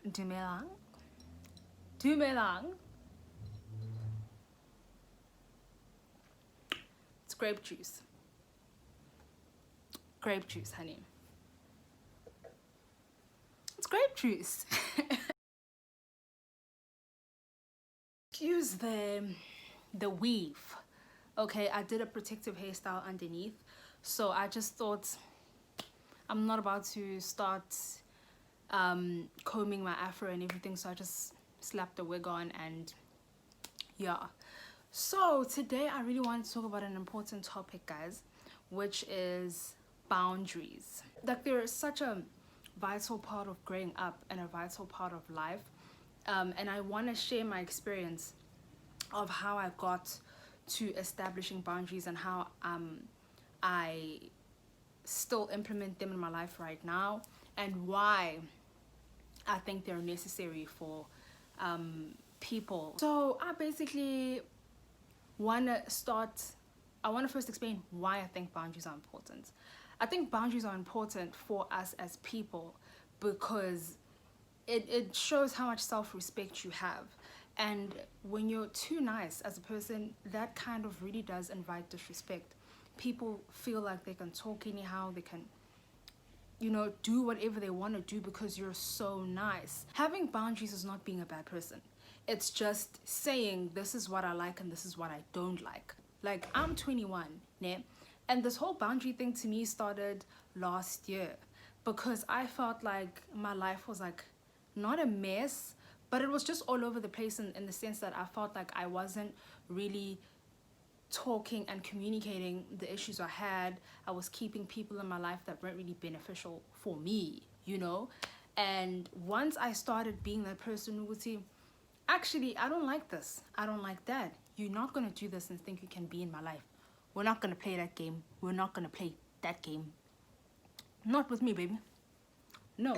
Dumelang. Dumelang. It's grape juice. Grape juice, honey. It's grape juice. Excuse the weave. Okay, I did a protective hairstyle underneath, so I just thought I'm not about to start combing my afro and everything, so I just slapped the wig on, and yeah. So today I really want to talk about an important topic, guys, which is boundaries. Like, they're such a vital part of growing up and a vital part of life, and I want to share my experience of how I got to establishing boundaries and how I still implement them in my life right now, and why I think they're necessary for people. So I basically want to first explain why I think boundaries are important. I think boundaries are important for us as people because it shows how much self-respect you have. And when you're too nice as a person, that kind of really does invite disrespect. People feel like they can talk anyhow, they can, you know, do whatever they want to do because you're so nice. Having boundaries is not being a bad person. It's just saying, this is what I like and this is what I don't like. Like, I'm 21, né? And this whole boundary thing to me started last year because I felt like my life was like not a mess, but it was just all over the place in the sense that I felt like I wasn't really talking and communicating the issues I had. I was keeping people in my life that weren't really beneficial for me, you know? And once I started being that person who would say, actually, I don't like this, I don't like that, you're not going to do this and think you can be in my life. We're not going to play that game. We're not going to play that game. Not with me, baby. No.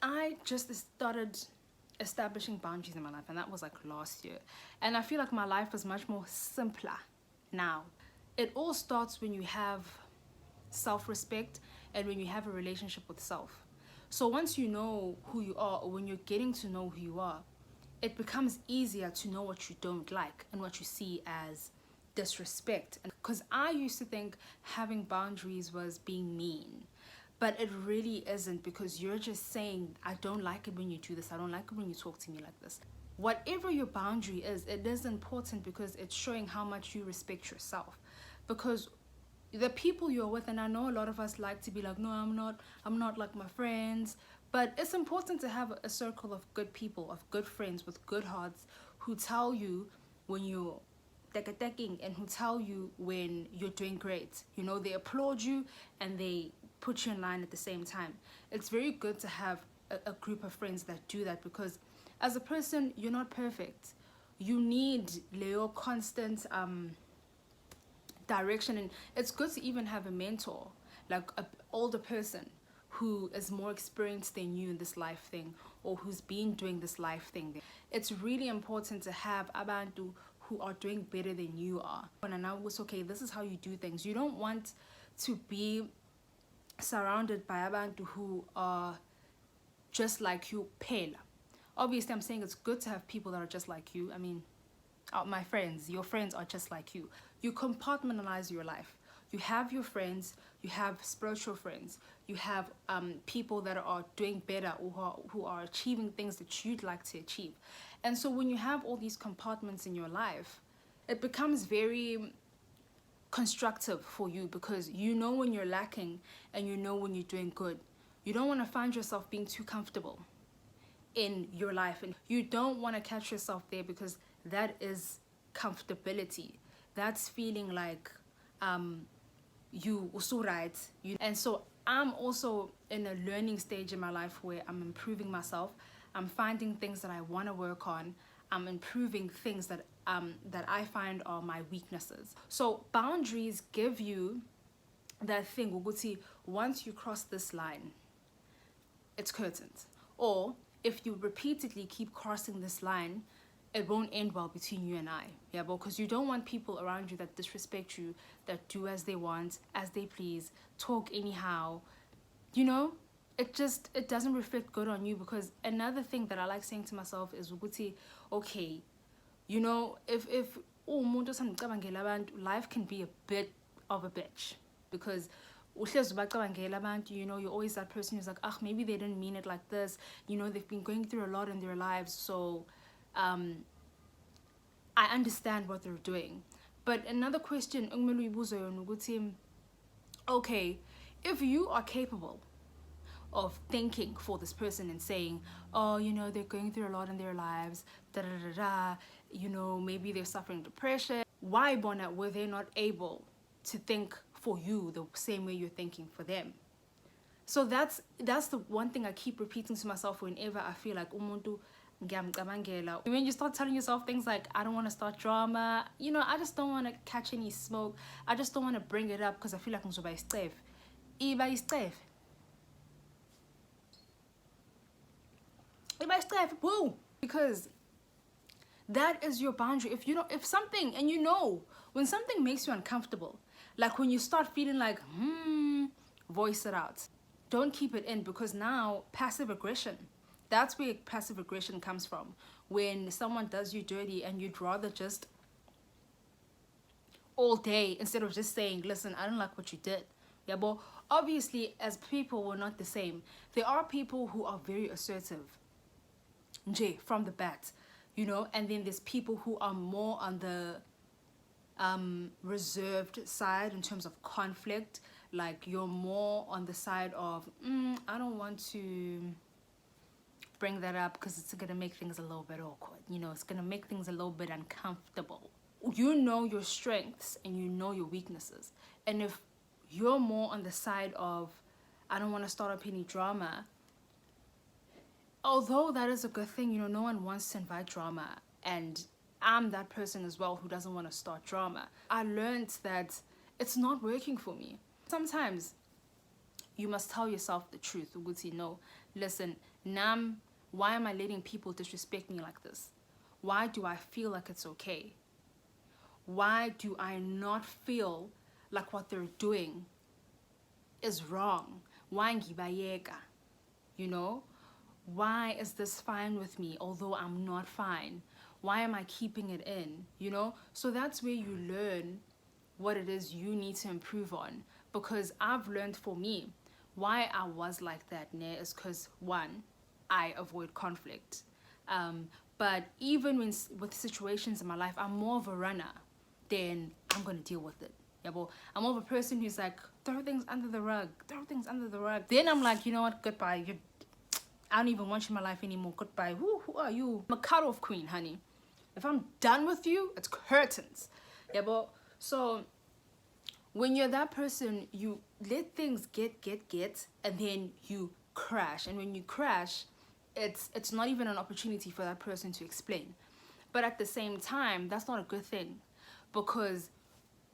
I just started establishing boundaries in my life, and that was like last year. And I feel like my life is much more simpler now. It all starts when you have self-respect and when you have a relationship with self. So once you know who you are, or when you're getting to know who you are, it becomes easier to know what you don't like and what you see as disrespect. Because I used to think having boundaries was being mean, but it really isn't, because you're just saying, I don't like it when you do this, I don't like it when you talk to me like this. Whatever your boundary is, it is important because it's showing how much you respect yourself. Because the people you're with, and I know a lot of us like to be like, no, I'm not like my friends, but it's important to have a circle of good people, of good friends with good hearts, who tell you when you're teka-teking and who tell you when you're doing great. You know, they applaud you and they put you in line at the same time. It's very good to have a group of friends that do that, because as a person, you're not perfect. You need Leo constant direction, and it's good to even have a mentor, like an older person who is more experienced than you in this life thing, or who's been doing this life thing. It's really important to have abantu who are doing better than you are. And now it's okay, this is how you do things. You don't want to be surrounded by abantu who are just like you, pale. Obviously, I'm saying it's good to have people that are just like you. I mean, my friends, your friends are just like you. You compartmentalize your life. You have your friends, you have spiritual friends, you have people that are doing better, or who are achieving things that you'd like to achieve. And so when you have all these compartments in your life, it becomes very constructive for you, because you know when you're lacking and you know when you're doing good. You don't want to find yourself being too comfortable in your life, and you don't want to catch yourself there, because that is comfortability. That's feeling like you also right. And so I'm also in a learning stage in my life where I'm improving myself. I'm finding things that I want to work on. I'm improving things that I find are my weaknesses. So boundaries give you that thing, Uguti, once you cross this line, it's curtains. Or if you repeatedly keep crossing this line, it won't end well between you and I. Yeah, because you don't want people around you that disrespect you, that do as they want, as they please, talk anyhow, you know? it doesn't reflect good on you. Because another thing that I like saying to myself is ukuthi, okay, you know, if umuntu osanducabangela abantu, life can be a bit of a bitch, because you know, you're always that person who's like, ah, maybe they didn't mean it like this, you know, they've been going through a lot in their lives, so I understand what they're doing. But another question, okay, if you are capable of thinking for this person and saying, oh, you know, they're going through a lot in their lives, da da da da, you know, maybe they're suffering depression, why, Bona, were they not able to think for you the same way you're thinking for them? So that's the one thing I keep repeating to myself whenever I feel like umuntu ngiyamcabangela. When you start telling yourself things like, I don't want to start drama, you know, I just don't want to catch any smoke, I just don't want to bring it up because I feel like ngizoba isicef. Iba isicef. Woo! Because that is your boundary. If you know, if something, and you know, when something makes you uncomfortable, like when you start feeling like, voice it out. Don't keep it in, because now passive aggression, that's where passive aggression comes from. When someone does you dirty and you'd rather just all day, instead of just saying, listen, I don't like what you did. Yeah, but obviously as people, we're not the same. There are people who are very assertive from the bat, you know, and then there's people who are more on the reserved side in terms of conflict. Like, you're more on the side of I don't want to bring that up because it's gonna make things a little bit awkward, you know, it's gonna make things a little bit uncomfortable. You know your strengths and you know your weaknesses, and if you're more on the side of, I don't want to start up any drama, although that is a good thing, you know, no one wants to invite drama, and I'm that person as well who doesn't want to start drama. I learned that it's not working for me. Sometimes you must tell yourself the truth. No, listen, Nam, why am I letting people disrespect me like this? Why do I feel like it's okay? Why do I not feel like what they're doing is wrong? Why ngibayeka? You know? Why is this fine with me although I'm not fine? Why am I keeping it in? You know? So that's where you learn what it is you need to improve on. Because I've learned, for me, why I was like that is because, one, I avoid conflict. But even with situations in my life, I'm more of a runner than I'm going to deal with it. Yeah, but I'm more of a person who's like, throw things under the rug, throw things under the rug. Then I'm like, you know what, goodbye. I don't even want you in my life anymore. Goodbye. Who are you? I'm a cut-off queen, honey. If I'm done with you, it's curtains. Yeah, but so when you're that person, you let things get, and then you crash. And when you crash, it's not even an opportunity for that person to explain. But at the same time, that's not a good thing, because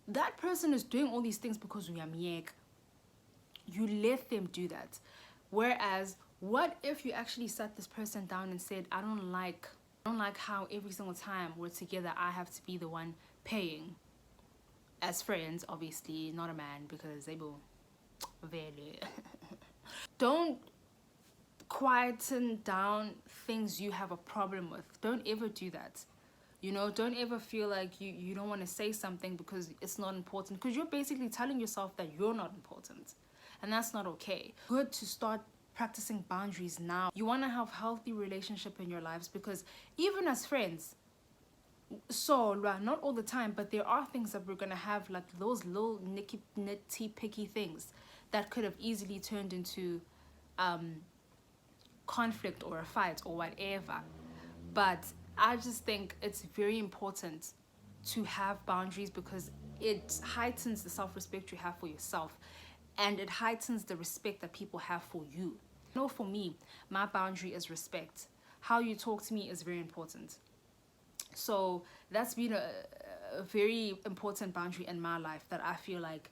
that person is doing all these things because we are mieg. You let them do that. Whereas, what if you actually sat this person down and said, I don't like how every single time we're together, I have to be the one paying. As friends, obviously, not a man, because they will very. Don't quieten down things you have a problem with. Don't ever do that. You know, don't ever feel like you don't want to say something because it's not important, because you're basically telling yourself that you're not important, and that's not okay. Good to start practicing boundaries now. You want to have healthy relationship in your lives, because even as friends, so not all the time, but there are things that we're gonna have, like those little nitty picky things that could have easily turned into conflict or a fight or whatever. But I just think it's very important to have boundaries, because it heightens the self-respect you have for yourself, and it heightens the respect that people have for you. You know, for me, my boundary is respect. How you talk to me is very important. So that's been a very important boundary in my life, that I feel like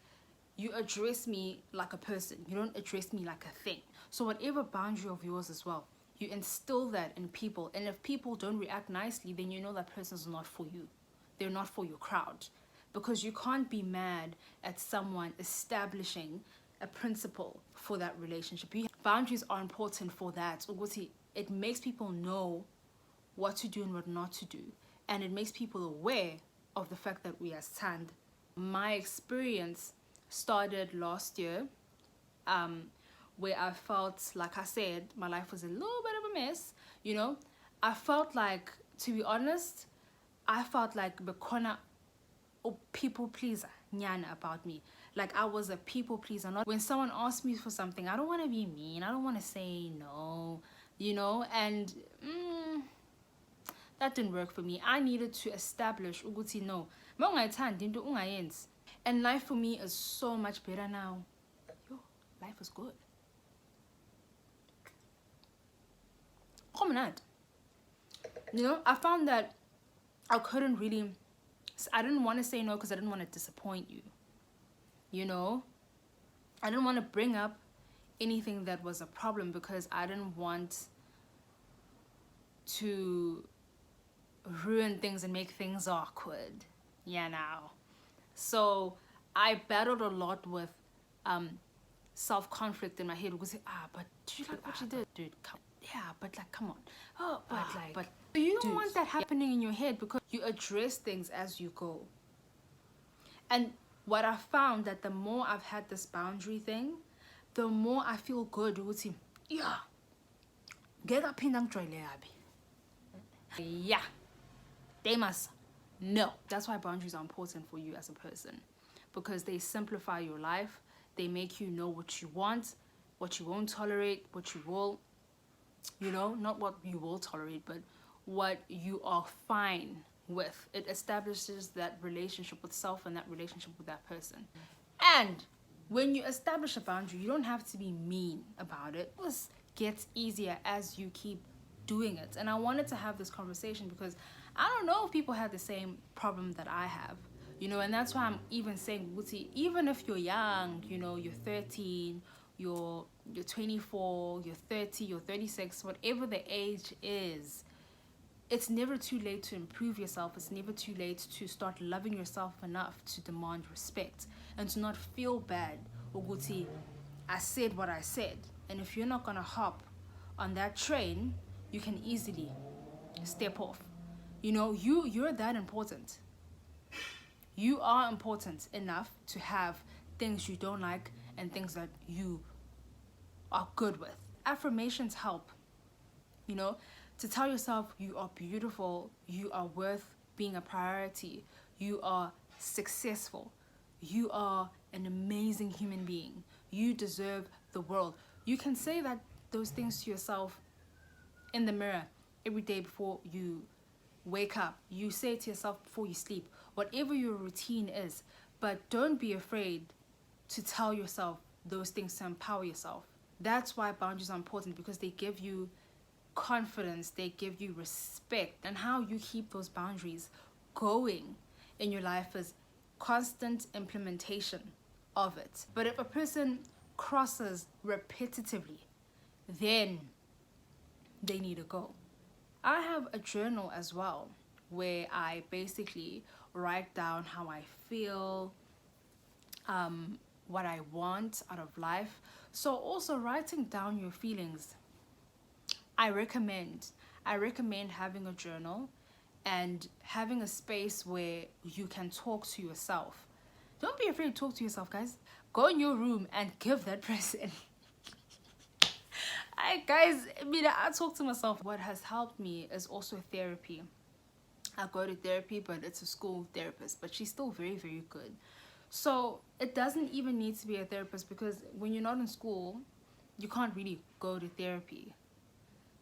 you address me like a person, you don't address me like a thing. So whatever boundary of yours as well, you instill that in people, and if people don't react nicely, then you know that person's not for you. They're not for your crowd, because you can't be mad at someone establishing a principle for that relationship. Boundaries are important for that. It makes people know what to do and what not to do, and it makes people aware of the fact that we are stand. My experience started last year, where I felt, like I said, my life was a little bit of a mess. I felt like, to be honest, I felt like Bekona people pleaser nyana about me. Like I was a people pleaser. Not when someone asked me for something, I don't want to be mean, I don't want to say no, and that didn't work for me. I needed to establish ukuthi no, and life for me is so much better now. Life is good. I found that I didn't want to say no because I didn't want to disappoint you. I didn't want to bring up anything that was a problem because I didn't want to ruin things and make things awkward. So I battled a lot with self-conflict in my head because but do you like what you did, dude? Come on. But you don't want that happening in your head, because you address things as you go. And what I found, that the more I've had this boundary thing, the more I feel good. Get up in they must know. That's why boundaries are important for you as a person, because they simplify your life. They make you know what you want, what you won't tolerate, what you will, not what you will tolerate, but what you are fine with. It establishes that relationship with self and that relationship with that person. And when you establish a boundary, you don't have to be mean about it. It just gets easier as you keep doing it. And I wanted to have this conversation because I don't know if people have the same problem that I have, and that's why I'm even saying, even if you're young, you're 13, you're 24, you're 30, you're 36, whatever the age is, it's never too late to improve yourself. It's never too late to start loving yourself enough to demand respect and to not feel bad. Uguti, I said what I said. And if you're not gonna hop on that train, you can easily step off. You're that important. You are important enough to have things you don't like and things that you are good with. Affirmations help, to tell yourself you are beautiful, you are worth being a priority, you are successful, you are an amazing human being, you deserve the world. You can say those things to yourself in the mirror every day before you wake up. You say it to yourself before you sleep, whatever your routine is. But don't be afraid to tell yourself those things to empower yourself. That's why boundaries are important, because they give you confidence, they give you respect. And how you keep those boundaries going in your life is constant implementation of it. But if a person crosses repetitively, then they need to go. I have a journal as well, where I basically write down how I feel, what I want out of life. So also writing down your feelings, I recommend having a journal and having a space where you can talk to yourself. Don't be afraid to talk to yourself, guys. Go in your room and give that person I talk to myself. What has helped me is also therapy. I go to therapy, but it's a school therapist, but she's still very, very good. So it doesn't even need to be a therapist, because when you're not in school, you can't really go to therapy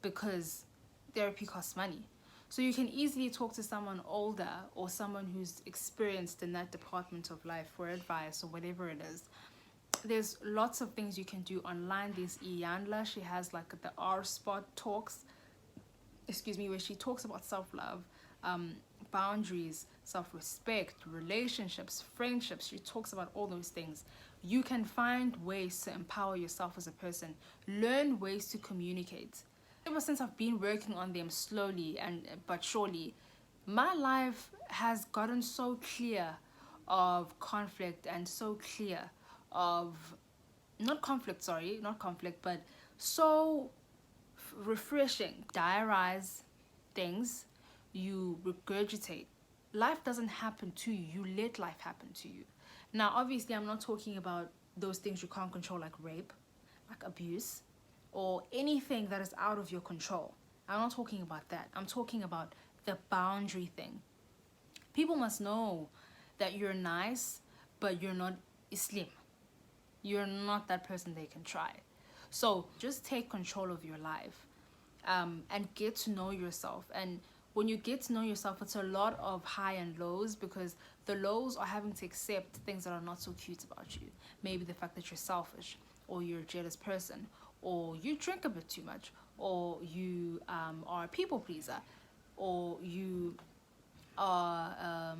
because therapy costs money. So you can easily talk to someone older or someone who's experienced in that department of life for advice or whatever it is. There's lots of things you can do online. There's Iyandla. She has like the R Spot talks, where she talks about self-love, boundaries, self-respect, relationships, friendships. She talks about all those things. You can find ways to empower yourself as a person. Learn ways to communicate. Ever since I've been working on them slowly but surely, my life has gotten so clear of conflict and so clear of not conflict, sorry, not conflict, but so refreshing. Diarize things, you regurgitate. Life doesn't happen to you, you let life happen to you. Now obviously I'm not talking about those things you can't control, like rape, like abuse, or anything that is out of your control. I'm not talking about that. I'm talking about the boundary thing. People must know that you're nice, but you're not slim. You're not that person they can try. So just take control of your life, and get to know yourself. And when you get to know yourself, it's a lot of high and lows, because the lows are having to accept things that are not so cute about you. Maybe the fact that you're selfish, or you're a jealous person, or you drink a bit too much, or you are a people pleaser, or you are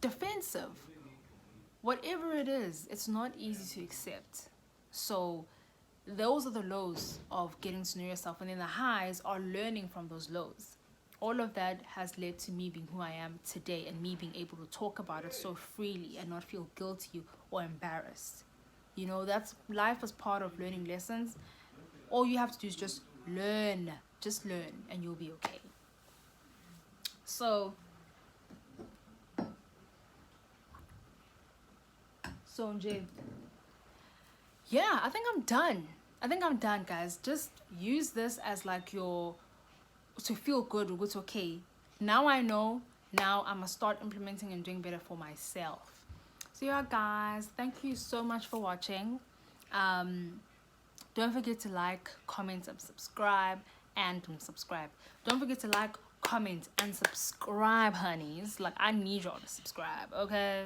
defensive. Whatever it is, it's not easy to accept. So those are the lows of getting to know yourself, and then the highs are learning from those lows. All of that has led to me being who I am today, and me being able to talk about it so freely and not feel guilty or embarrassed. You know, that's life is part of learning lessons. All you have to do is just learn, and you'll be okay. So Jay, yeah, I think I'm done, guys. Just use this as like your, to feel good. It's okay. Now I know. Now I'm gonna start implementing and doing better for myself. So yeah, guys, thank you so much for watching. Don't forget to like, comment, and subscribe. Don't forget to like, comment, and subscribe, honeys. Like, I need y'all to subscribe, okay?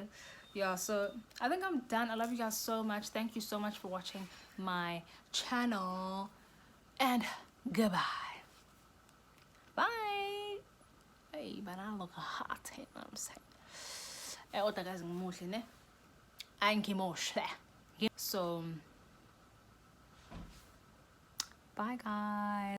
Yeah, so I think I'm done. I love you guys so much. Thank you so much for watching my channel, and goodbye. Bye. Hey, but I look hot, you know what I'm saying? Hey, what guys, so bye, guys.